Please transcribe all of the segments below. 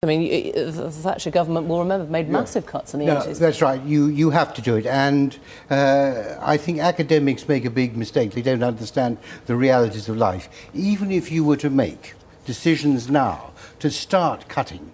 I mean, the Thatcher government will remember made massive cuts in the 80s. That's right. You have to do it. And I think academics make a big mistake. They don't understand the realities of life. Even if you were to make decisions now to start cutting,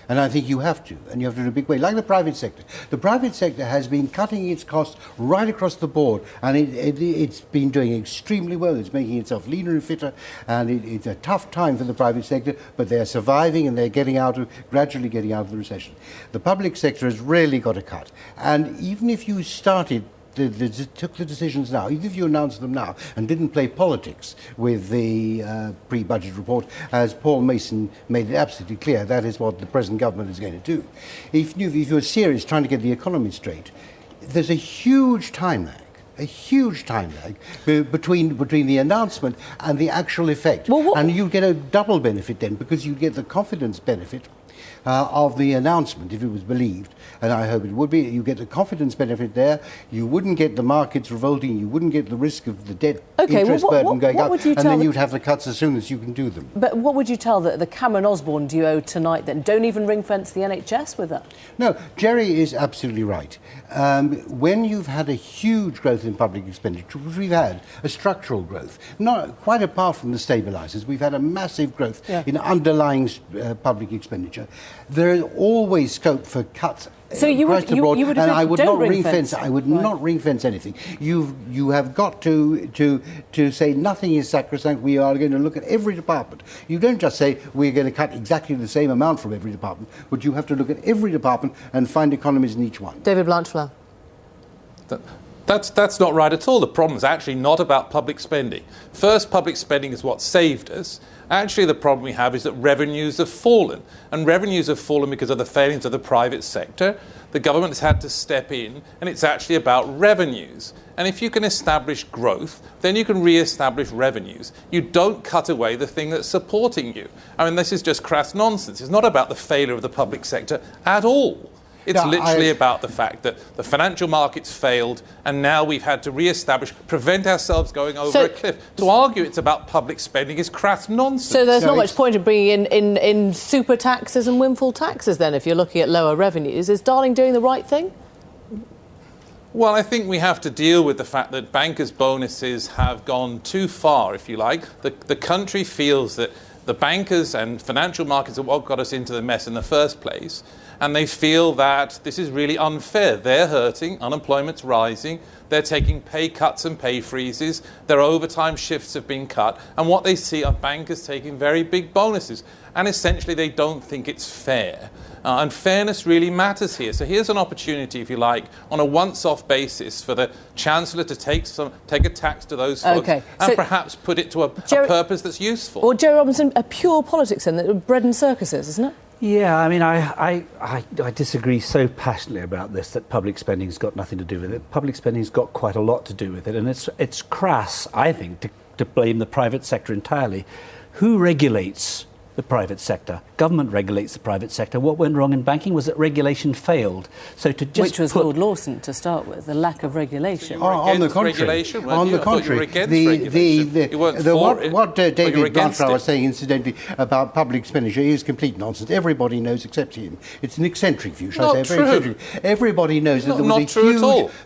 and I think you have to, and you have to do it in a big way, like the private sector. The private sector has been cutting its costs right across the board, and it's been doing extremely well. It's making itself leaner and fitter, and it's a tough time for the private sector, but they're surviving and they're gradually getting out of the recession. The public sector has really got to cut, and even if you took the decisions now, even if you announced them now and didn't play politics with the pre-budget report, as Paul Mason made it absolutely clear, that is what the present government is going to do. If you're serious trying to get the economy straight, there's a huge time lag between the announcement and the actual effect. And you get a double benefit then, because you get the confidence benefit of the announcement, if it was believed, and I hope it would be. You get the confidence benefit there. You wouldn't get the markets revolting. You wouldn't get the risk of the debt interest burden going up. And then you'd have the cuts as soon as you can do them. But what would you tell the Cameron-Osborne duo tonight then? Don't even ring-fence the NHS with that. No, Jerry is absolutely right. When you've had a huge growth in public expenditure, which we've had, a structural growth, not quite apart from the stabilisers, we've had a massive growth in underlying public expenditure. There is always scope for cuts. So you would and I would not ring-fence. I would not ring-fence anything. You have got to say nothing is sacrosanct. We are going to look at every department. You don't just say we're going to cut exactly the same amount from every department, but you have to look at every department and find economies in each one. David Blanchflower. That's not right at all. The problem is actually not about public spending. First, public spending is what saved us. Actually, the problem we have is that revenues have fallen. And revenues have fallen because of the failings of the private sector. The government has had to step in, and it's actually about revenues. And if you can establish growth, then you can re-establish revenues. You don't cut away the thing that's supporting you. I mean, this is just crass nonsense. It's not about the failure of the public sector at all. It's literally about the fact that the financial markets failed, and now we've had to prevent ourselves going over a cliff. To argue it's about public spending is crass nonsense. So there's not much point in bringing in super taxes and windfall taxes then, if you're looking at lower revenues. Is Darling doing the right thing? Well, I think we have to deal with the fact that bankers' bonuses have gone too far, if you like. The country feels that the bankers and financial markets are what got us into the mess in the first place. And they feel that this is really unfair. They're hurting, unemployment's rising, they're taking pay cuts and pay freezes, their overtime shifts have been cut, and what they see are bankers taking very big bonuses. And essentially they don't think it's fair. And fairness really matters here. So here's an opportunity, if you like, on a once-off basis for the Chancellor to take a tax to those folks and perhaps put it to a purpose that's useful. Well, Jerry Robinson, a pure politics then, bread and circuses, isn't it? Yeah, I mean, I disagree so passionately about this that public spending's got nothing to do with it. Public spending's got quite a lot to do with it, and it's crass, I think, to blame the private sector entirely. Who regulates the private sector? Government regulates the private sector. What went wrong in banking was that regulation failed. So to just Which was Lord Lawson to start with, the lack of regulation. On the contrary, what David Blanchflower was saying, incidentally, about public expenditure is complete nonsense. Everybody knows except him. It's an eccentric view, shall I say? Very eccentric. Everybody knows that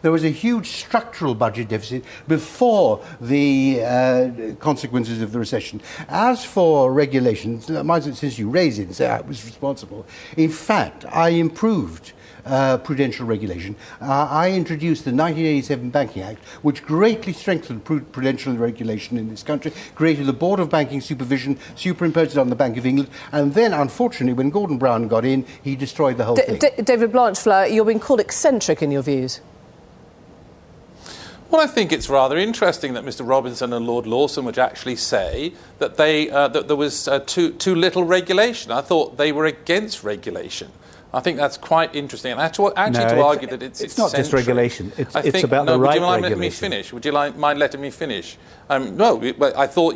there was a huge structural budget deficit before the consequences of the recession. As for regulations, since you raised it and say I was responsible, in fact, I improved prudential regulation. I introduced the 1987 Banking Act, which greatly strengthened prudential regulation in this country, created the Board of Banking Supervision, superimposed it on the Bank of England, and then, unfortunately, when Gordon Brown got in, he destroyed the whole thing. David Blanchflower, you're being called eccentric in your views. Well, I think it's rather interesting that Mr. Robinson and Lord Lawson would actually say that that there was too little regulation. I thought they were against regulation. I think that's quite interesting. And actually to argue that it's not just regulation. It's about the right regulation. Would you mind letting me finish? Would you mind letting me finish? No, I thought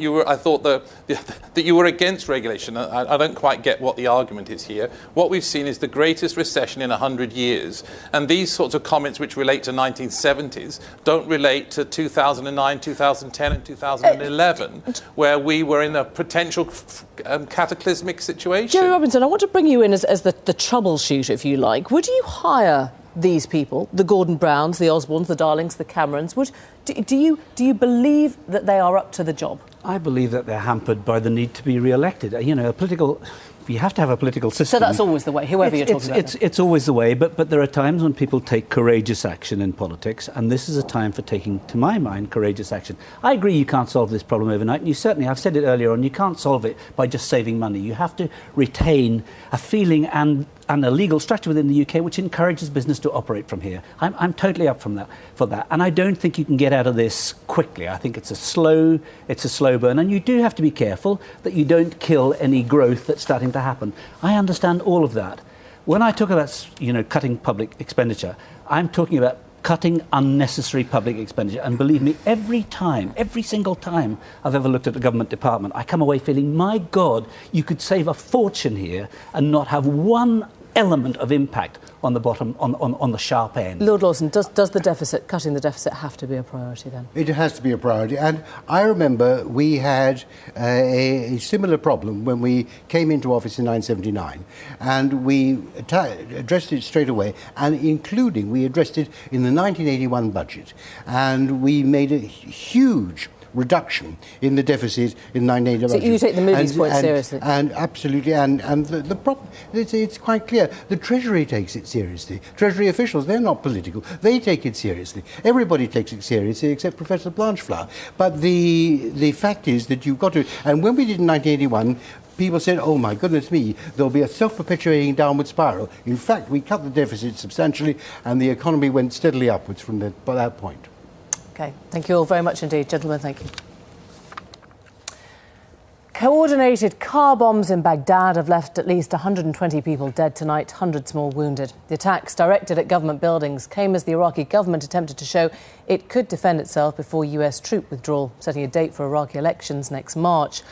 that you were against regulation. I don't quite get what the argument is here. What we've seen is the greatest recession in 100 years, and these sorts of comments which relate to 1970s don't relate to 2009, 2010, and 2011, where we were in a potential cataclysmic situation. Jerry Robinson, I want to bring you in as the troubleshooter, if you like. Would you hire these people, the Gordon Browns, the Osborns, the Darlings, the Camerons? Do you believe that they are up to the job? I believe that they're hampered by the need to be re-elected. You know, you have to have a political system. So that's always the way, whoever you're talking about. It's always the way, but there are times when people take courageous action in politics, and this is a time for taking, to my mind, courageous action. I agree you can't solve this problem overnight, and you certainly, I've said it earlier on, you can't solve it by just saving money. You have to retain a feeling and a legal structure within the UK which encourages business to operate from here. I'm totally up for that, and I don't think you can get out of this quickly. I think it's a slow burn, and you do have to be careful that you don't kill any growth that's starting to happen. I understand all of that. When I talk about, cutting public expenditure, I'm talking about cutting unnecessary public expenditure. And believe me, every single time I've ever looked at a government department, I come away feeling, my God, you could save a fortune here and not have one element of impact on the bottom, on the sharp end. Lord Lawson, does cutting the deficit have to be a priority then? It has to be a priority. And I remember we had a similar problem when we came into office in 1979, and we addressed it straight away, and we addressed it in the 1981 budget, and we made a huge reduction in the deficit in 1980. So you take the Moody's point seriously? And absolutely, and the problem, it's quite clear, the Treasury takes it seriously. Treasury officials, they're not political, they take it seriously. Everybody takes it seriously except Professor Blanchflower. But the fact is that you've got to, and when we did in 1981, people said, oh my goodness me, there'll be a self-perpetuating downward spiral. In fact, we cut the deficit substantially and the economy went steadily upwards from that point. OK, thank you all very much indeed. Gentlemen, thank you. Coordinated car bombs in Baghdad have left at least 120 people dead tonight, hundreds more wounded. The attacks directed at government buildings came as the Iraqi government attempted to show it could defend itself before US troop withdrawal, setting a date for Iraqi elections next March.